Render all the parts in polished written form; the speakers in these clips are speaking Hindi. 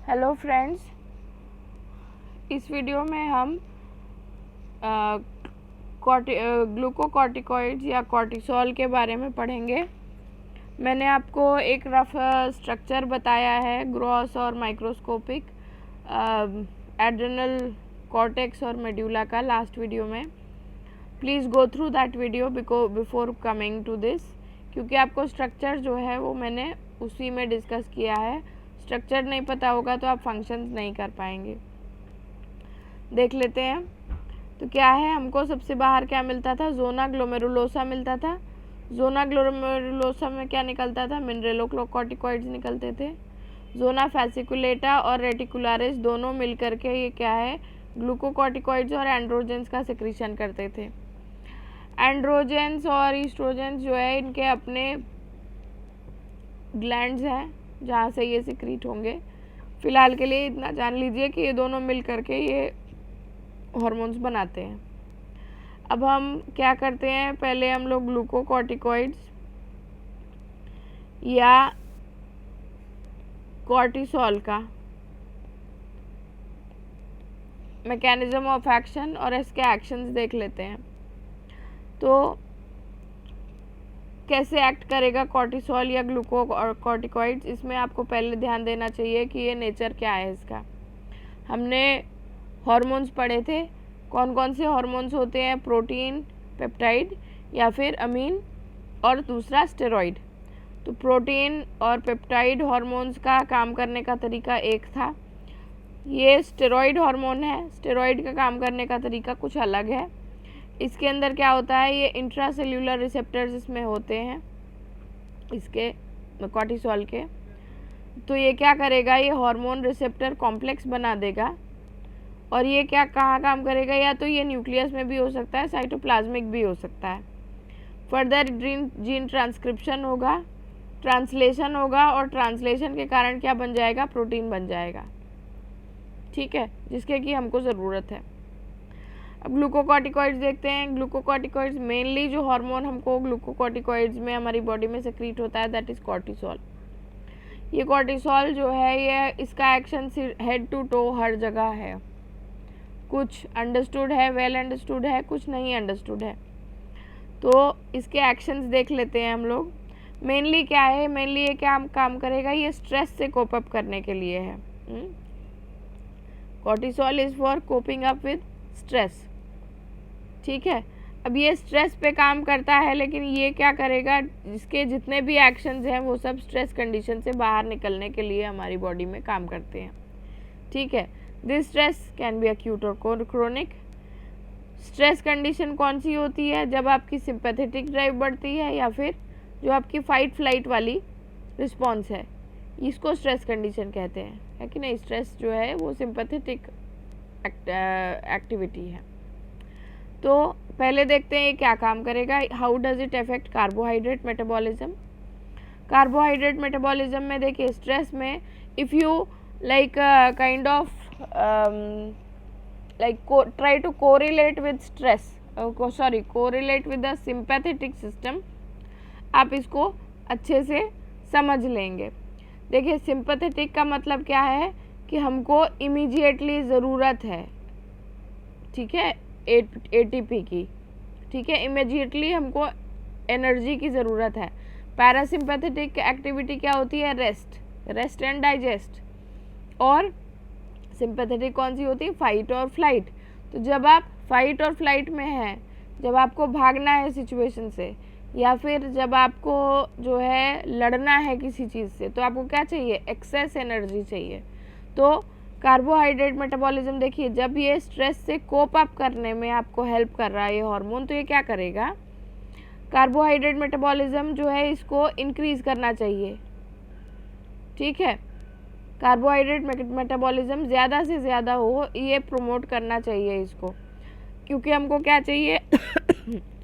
हेलो फ्रेंड्स, इस वीडियो में हम ग्लूकोकॉर्टिकॉइड्स या कॉर्टिसोल के बारे में पढ़ेंगे। मैंने आपको एक रफ स्ट्रक्चर बताया है ग्रॉस और माइक्रोस्कोपिक एड्रेनल कॉर्टेक्स और मेड्यूला का लास्ट वीडियो में। Please go through that video before coming to this, क्योंकि आपको स्ट्रक्चर जो है वो मैंने उसी में डिस्कस किया है। स्ट्रक्चर नहीं पता होगा तो आप फंक्शंस नहीं कर पाएंगे। देख लेते हैं तो क्या है, हमको सबसे बाहर क्या मिलता था, ज़ोना ग्लोमेरुलोसा मिलता था। ज़ोना ग्लोमेरुलोसा में क्या निकलता था, मिनरेलोकॉर्टिकॉइड्स निकलते थे। ज़ोना फैसिकुलेटा और रेटिकुलारिस दोनों मिलकर के ये क्या है, ग्लूकोकॉर्टिकॉइड्स और एंड्रोजेंस का सिक्रीशन करते थे। एंड्रोजेंस और ईस्ट्रोजेंस जो है इनके अपने ग्लैंड्स हैं जहाँ से ये सिक्रीट होंगे। फिलहाल के लिए इतना जान लीजिए कि ये दोनों मिल करके ये हार्मोन्स बनाते हैं। अब हम क्या करते हैं, पहले हम लोग ग्लूकोकॉर्टिकॉइड्स या कॉर्टिसोल का मैकेनिज्म ऑफ एक्शन और इसके एक्शंस देख लेते हैं। तो कैसे एक्ट करेगा कॉर्टिसोल या ग्लूकोकॉर्टिकॉइड्स, इसमें आपको पहले ध्यान देना चाहिए कि ये नेचर क्या है इसका। हमने हार्मोन्स पढ़े थे, कौन कौन से हार्मोन्स होते हैं, प्रोटीन, पेप्टाइड या फिर अमीन और दूसरा स्टेरॉइड। तो प्रोटीन और पेप्टाइड हार्मोन्स का काम करने का तरीका एक था। ये स्टेरॉइड हार्मोन है, स्टेरॉइड का काम करने का तरीका कुछ अलग है। इसके अंदर क्या होता है, ये इंट्रासेल्यूलर रिसेप्टर्स इसमें होते हैं इसके कॉर्टिसोल के। तो ये क्या करेगा, ये हार्मोन रिसेप्टर कॉम्प्लेक्स बना देगा और ये क्या कहाँ काम करेगा, या तो ये न्यूक्लियस में भी हो सकता है, साइटोप्लाज्मिक भी हो सकता है। फर्दर जीन ट्रांसक्रिप्शन होगा, ट्रांसलेशन होगा और ट्रांसलेशन के कारण क्या बन जाएगा, प्रोटीन बन जाएगा। ठीक है, जिसके कि हमको ज़रूरत है। अब ग्लूकोकॉर्टिकॉइड्स देखते हैं। ग्लूकोकॉर्टिकॉइड्स मेनली जो हार्मोन हमको ग्लूकोकॉर्टिकॉइड्स में हमारी बॉडी में सेक्रीट होता है, दैट इज़ कॉर्टिसोल। ये कॉर्टिसोल जो है ये इसका एक्शन हेड टू टो हर जगह है। कुछ अंडरस्टूड है, वेल अंडरस्टूड है, कुछ नहीं अंडरस्टूड है। तो इसके एक्शंस देख लेते हैं हम लोग। मेनली क्या है, मेनली ये क्या काम करेगा, ये स्ट्रेस से कोप अप करने के लिए है। Cortisol is for coping up with stress. ठीक है, अब ये स्ट्रेस पे काम करता है, लेकिन ये क्या करेगा, इसके जितने भी एक्शंस हैं वो सब स्ट्रेस कंडीशन से बाहर निकलने के लिए हमारी बॉडी में काम करते हैं। ठीक है, this stress can be acute और क्रोनिक। स्ट्रेस कंडीशन कौन सी होती है, जब आपकी सिंपैथेटिक ड्राइव बढ़ती है या फिर जो आपकी फाइट फ्लाइट वाली रिस्पॉन्स है, इसको स्ट्रेस कंडीशन कहते हैं, है कि नहीं। स्ट्रेस जो है वो सिंपैथेटिक एक्टिविटी है। तो पहले देखते हैं ये क्या काम करेगा, how does it affect carbohydrate metabolism. Carbohydrate metabolism में देखिए, स्ट्रेस में if you like kind of like try to correlate with stress, correlate with the sympathetic system, आप इसको अच्छे से समझ लेंगे। देखिए, सिंपैथेटिक का मतलब क्या है कि हमको इमीडिएटली ज़रूरत है, ठीक है, एटीपी की। ठीक है, इमीडिएटली हमको एनर्जी की ज़रूरत है। पैरासिम्पैथेटिक एक्टिविटी क्या होती है, रेस्ट एंड डाइजेस्ट। और सिंपैथेटिक कौन सी होती है, फाइट और फ्लाइट। तो जब आप फाइट और फ्लाइट में हैं, जब आपको भागना है सिचुएशन से, या फिर जब आपको जो है लड़ना है किसी चीज़ से, तो आपको क्या चाहिए, एक्सेस एनर्जी चाहिए। तो कार्बोहाइड्रेट मेटाबॉलिज्म देखिए, जब ये स्ट्रेस से कोप अप करने में आपको हेल्प कर रहा है ये हार्मोन, तो ये क्या करेगा, कार्बोहाइड्रेट मेटाबॉलिज्म जो है इसको इंक्रीज करना चाहिए। ठीक है, कार्बोहाइड्रेट मेटाबॉलिज्म ज़्यादा से ज़्यादा हो, ये प्रमोट करना चाहिए इसको, क्योंकि हमको क्या चाहिए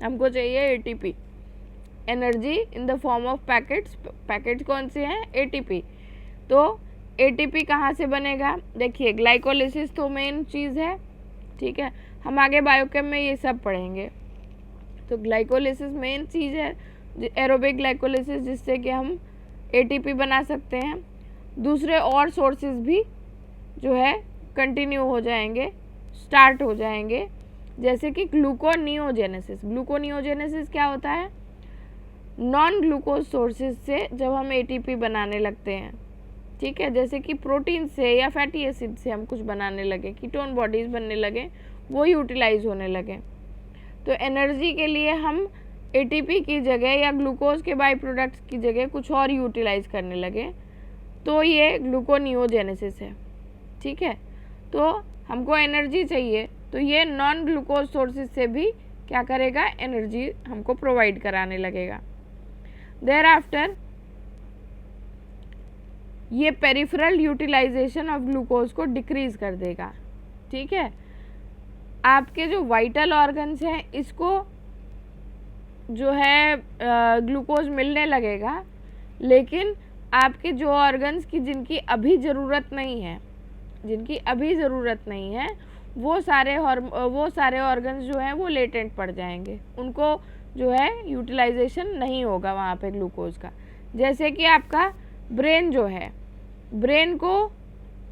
हमको चाहिए ATP, energy in the form of packets कौन से हैं, एटीपी। तो एटीपी कहाँ से बनेगा, देखिए ग्लाइकोलिसिस तो मेन चीज़ है। ठीक है, हम आगे बायोकेम में ये सब पढ़ेंगे। तो ग्लाइकोलिसिस मेन चीज़ है, एरोबिक ग्लाइकोलिसिस, जिससे कि हम एटीपी बना सकते हैं। दूसरे और सोर्सेज भी जो है कंटिन्यू हो जाएंगे, स्टार्ट हो जाएंगे। जैसे कि ग्लूकोनियोजेनेसिस। ग्लूकोनियोजेनेसिस क्या होता है? नॉन ग्लूकोज सोर्सेज से जब हम एटीपी बनाने लगते हैं, ठीक है, जैसे कि प्रोटीन से या फैटी एसिड से हम कुछ बनाने लगे, कीटोन बॉडीज बनने लगे, वो यूटिलाइज होने लगे। तो एनर्जी के लिए हम एटीपी की जगह या ग्लूकोज के बाई प्रोडक्ट्स की जगह कुछ और यूटिलाइज करने लगे, तो ये ग्लूकोनियोजेनेसिस है, ठीक है। तो हमको एनर्जी चाहिए, तो ये नॉन ग्लूकोज सोर्सेज से भी क्या करेगा? एनर्जी हमको प्रोवाइड कराने लगेगा। देयर आफ्टर ये पेरिफेरल यूटिलाइजेशन ऑफ ग्लूकोज को डिक्रीज कर देगा, ठीक है। आपके जो वाइटल ऑर्गन्स हैं, इसको जो है ग्लूकोज मिलने लगेगा, लेकिन आपके जो ऑर्गन्स की जिनकी अभी ज़रूरत नहीं है, वो सारे ऑर्गन्स जो हैं वो लेटेंट पड़ जाएंगे, उनको जो है यूटिलाइजेशन नहीं होगा वहाँ पे ग्लूकोज का। जैसे कि आपका ब्रेन जो है, ब्रेन को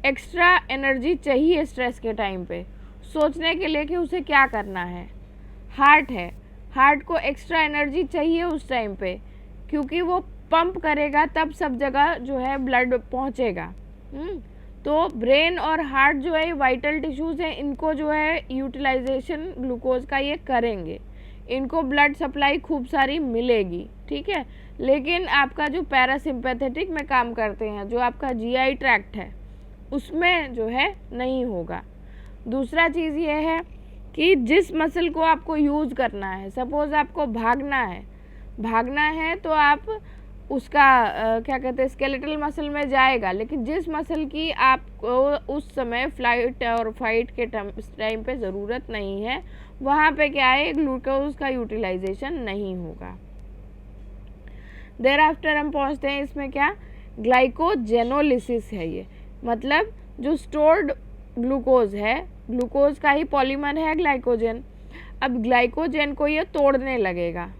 एक्स्ट्रा एनर्जी चाहिए स्ट्रेस के टाइम पे सोचने के लिए कि उसे क्या करना है। हार्ट है, हार्ट को एक्स्ट्रा एनर्जी चाहिए उस टाइम पे, क्योंकि वो पंप करेगा तब सब जगह जो है ब्लड पहुँचेगा। तो ब्रेन और हार्ट जो है वाइटल टिश्यूज़ हैं, इनको जो है यूटिलाइजेशन ग्लूकोज का ये करेंगे, इनको ब्लड सप्लाई खूब सारी मिलेगी, ठीक है। लेकिन आपका जो पैरासिम्पैथेटिक में काम करते हैं, जो आपका जीआई ट्रैक्ट है, उसमें जो है नहीं होगा। दूसरा चीज़ ये है कि जिस मसल को आपको यूज़ करना है, सपोज़ आपको भागना है तो आप उसका क्या कहते हैं, स्केलेटल मसल में जाएगा, लेकिन जिस मसल की आपको उस समय फ्लाइट और फाइट के टाइम पे ज़रूरत नहीं है, वहाँ पे क्या है, ग्लूकोज का यूटिलाइजेशन नहीं होगा। देयर आफ्टर हम पहुँचते हैं इसमें क्या, ग्लाइकोजेनोलिसिस है ये, मतलब जो स्टोर्ड ग्लूकोज है, ग्लूकोज का ही पॉलीमर है ग्लाइकोजन, अब ग्लाइकोजन को ये तोड़ने लगेगा,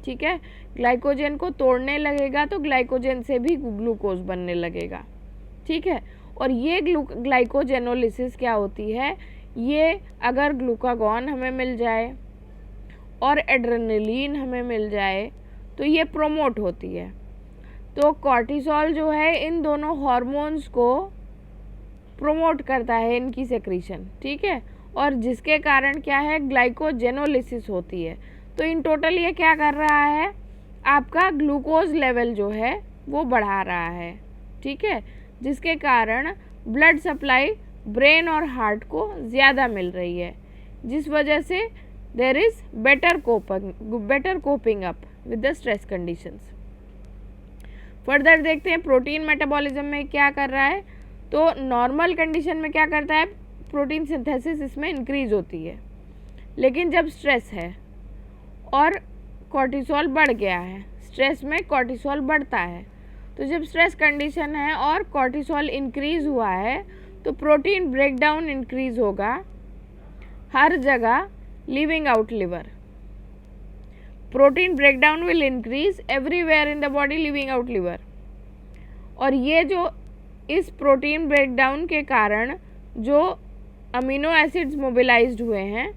ठीक है। ग्लाइकोजन को तोड़ने लगेगा तो ग्लाइकोजन से भी ग्लूकोज बनने लगेगा, ठीक है। और ये ग्लाइकोजेनोलिसिस क्या होती है, ये अगर ग्लूकागॉन हमें मिल जाए और एड्रेनलिन हमें मिल जाए तो ये प्रोमोट होती है। तो कॉर्टिसोल जो है इन दोनों हार्मोन्स को प्रोमोट करता है, इनकी सेक्रीशन, ठीक है, और जिसके कारण क्या है, ग्लाइकोजेनोलिसिस होती है। तो इन टोटल ये क्या कर रहा है, आपका ग्लूकोज लेवल जो है वो बढ़ा रहा है, ठीक है, जिसके कारण ब्लड सप्लाई ब्रेन और हार्ट को ज़्यादा मिल रही है, जिस वजह से there is better coping up with the stress conditions. Further देखते हैं प्रोटीन मेटाबॉलिज्म में क्या कर रहा है। तो नॉर्मल कंडीशन में क्या करता है, प्रोटीन सिंथेसिस इसमें इंक्रीज होती है, लेकिन जब स्ट्रेस है और कॉर्टिसोल बढ़ गया है, स्ट्रेस में कॉर्टिसोल बढ़ता है, तो जब स्ट्रेस कंडीशन है और कॉर्टिसोल इंक्रीज हुआ है तो प्रोटीन ब्रेकडाउन इंक्रीज होगा हर जगह, leaving out liver. Protein breakdown will increase everywhere in the body, leaving out liver. और ये जो इस प्रोटीन ब्रेकडाउन के कारण जो अमीनो एसिड्स मोबिलाइज्ड हुए हैं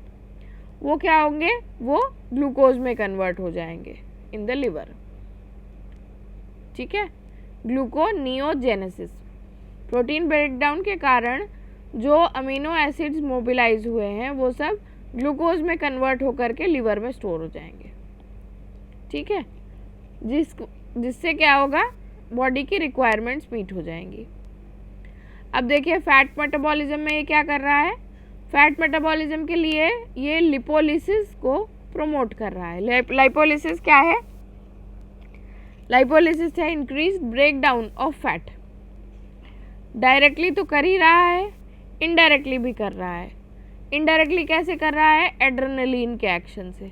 वो क्या होंगे, वो ग्लूकोज में कन्वर्ट हो जाएंगे इन द लिवर, ठीक है। ग्लूकोनियोजेनेसिस, प्रोटीन ब्रेकडाउन के कारण जो अमीनो एसिड्स मोबिलाइज हुए हैं वो सब ग्लूकोज में कन्वर्ट होकर के लिवर में स्टोर हो जाएंगे, ठीक है, जिससे क्या होगा, बॉडी की रिक्वायरमेंट्स मीट हो जाएंगी। अब देखिए फैट मेटाबॉलिज्म में ये क्या कर रहा है, फैट मेटाबॉलिज्म के लिए ये लिपोलिसिस को प्रमोट कर रहा है। लाइपोलिसिस क्या है, लाइपोलिसिस है increase breakdown of fat. Directly तो कर ही रहा है, इनडायरेक्टली भी कर रहा है। इनडायरेक्टली कैसे कर रहा है, एड्रेनलिन के एक्शन से,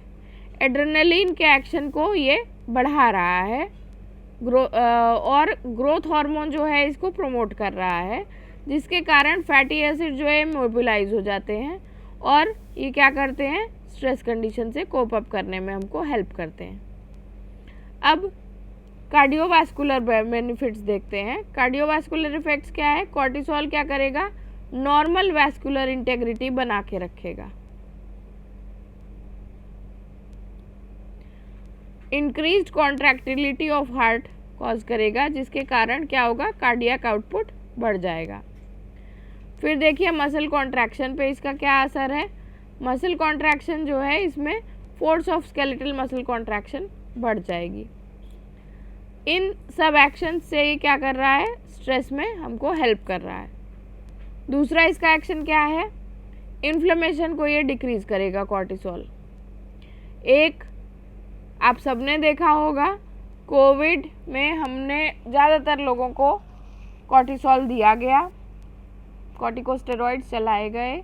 एड्रेनलिन के एक्शन को ये बढ़ा रहा है, और ग्रोथ हार्मोन जो है इसको प्रमोट कर रहा है, जिसके कारण फैटी एसिड जो है मोबिलाइज हो जाते हैं और ये क्या करते हैं, स्ट्रेस कंडीशन से कोप अप करने में हमको हेल्प करते हैं। अब कार्डियोवास्कुलर बेनिफिट्स देखते हैं। कार्डियोवास्कुलर इफेक्ट्स क्या है? कॉर्टिसोल क्या करेगा? नॉर्मल वैस्कुलर इंटेग्रिटी बना के रखेगा। Increased contractility of heart cause करेगा, जिसके कारण क्या होगा? कार्डियक आउटपुट बढ़ जाएगा। फिर देखिए मसल कॉन्ट्रैक्शन पे इसका क्या असर है। मसल कॉन्ट्रैक्शन जो है, इसमें force of skeletal muscle contraction बढ़ जाएगी। इन सब एक्शन से ये क्या कर रहा है? स्ट्रेस में हमको हेल्प कर रहा है। दूसरा इसका एक्शन क्या है? इन्फ्लेमेशन को ये डिक्रीज करेगा कॉर्टिसोल। एक आप सबने देखा होगा, कोविड में हमने ज़्यादातर लोगों को कॉर्टिसोल दिया गया, कॉर्टिकोस्टेरॉइड्स चलाए गए।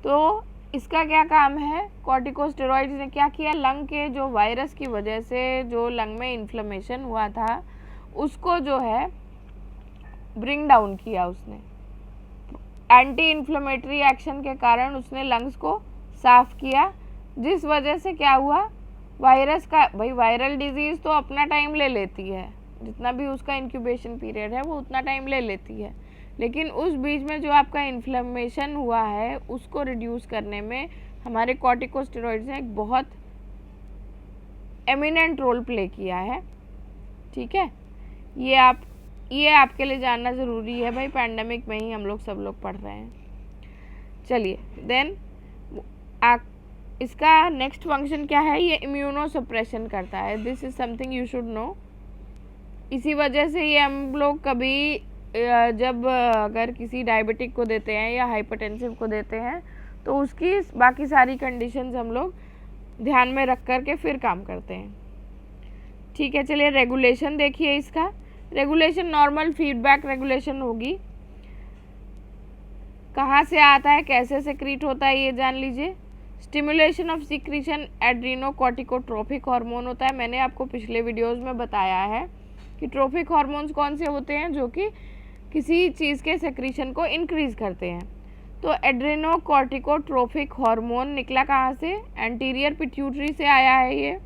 तो इसका क्या काम है? कॉर्टिकोस्टेरॉइड्स ने क्या किया? लंग के जो वायरस की वजह से जो लंग में इन्फ्लेमेशन हुआ था, उसको जो है ब्रिंग डाउन किया उसने। एंटी इन्फ्लेमेटरी एक्शन के कारण उसने लंग्स को साफ किया, जिस वजह से क्या हुआ? वायरस का, भाई वायरल डिजीज़ तो अपना टाइम ले लेती है, जितना भी उसका इंक्यूबेशन पीरियड है वो उतना टाइम ले लेती है, लेकिन उस बीच में जो आपका इन्फ्लेमेशन हुआ है उसको रिड्यूस करने में हमारे कॉर्टिकोस्टेरॉइड्स ने एक बहुत एमिनेंट रोल प्ले किया है। ठीक है, ये आपके लिए जानना ज़रूरी है भाई, पैंडेमिक में ही हम लोग सब लोग पढ़ रहे हैं। चलिए देन इसका नेक्स्ट फंक्शन क्या है? ये इम्यूनो सप्रेशन करता है। This is something you should know. इसी वजह से ये हम लोग कभी जब अगर किसी डायबिटिक को देते हैं या हाइपरटेंसिव को देते हैं तो उसकी बाकी सारी कंडीशंस हम लोग ध्यान में रख कर के फिर काम करते हैं। ठीक है, चलिए रेगुलेशन देखिए इसका। रेगुलेशन नॉर्मल फीडबैक रेगुलेशन होगी। कहाँ से आता है, कैसे सेक्रीट होता है, ये जान लीजिए। स्टिमुलेशन ऑफ सिक्रीशन एड्रीनोकॉर्टिकोट्रोफिक हार्मोन होता है। मैंने आपको पिछले वीडियोस में बताया है कि ट्रोफिक हार्मोन्स कौन से होते हैं, जो कि किसी चीज़ के सेक्रीशन को इंक्रीज करते हैं। तो एड्रीनोकॉर्टिकोट्रोफिक हार्मोन निकला कहाँ से? एंटीरियर पिट्यूटरी से आया है ये।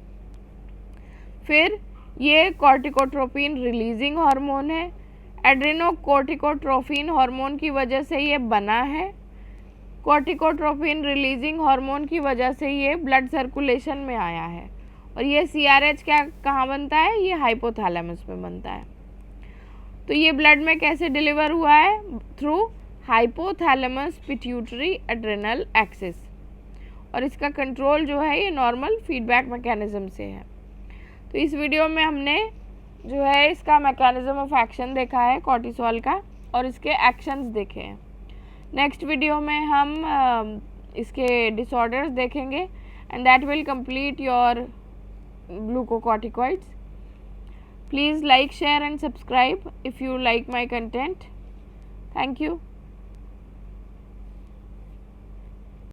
फिर ये कॉर्टिकोट्रोपिन रिलीजिंग हार्मोन है। एड्रीनोकॉर्टिकोट्रोपिन हार्मोन की वजह से ये बना है। कॉर्टिकोट्रोपिन रिलीजिंग हार्मोन की वजह से ये ब्लड सर्कुलेशन में आया है। और ये CRH क्या कहाँ बनता है? ये हाइपोथैलेमस में बनता है। तो ये ब्लड में कैसे डिलीवर हुआ है? Through hypothalamus pituitary adrenal axis. और इसका कंट्रोल जो है ये नॉर्मल फीडबैक मैकेनिज्म से है। तो इस वीडियो में हमने जो है इसका मैकेनिज्म ऑफ एक्शन देखा है कॉर्टिसोल का, और इसके एक्शंस देखे हैं। नेक्स्ट वीडियो में हम इसके डिसऑर्डर्स देखेंगे, and that will complete your glucocorticoids. Please like, share and subscribe if you like my content. Thank you.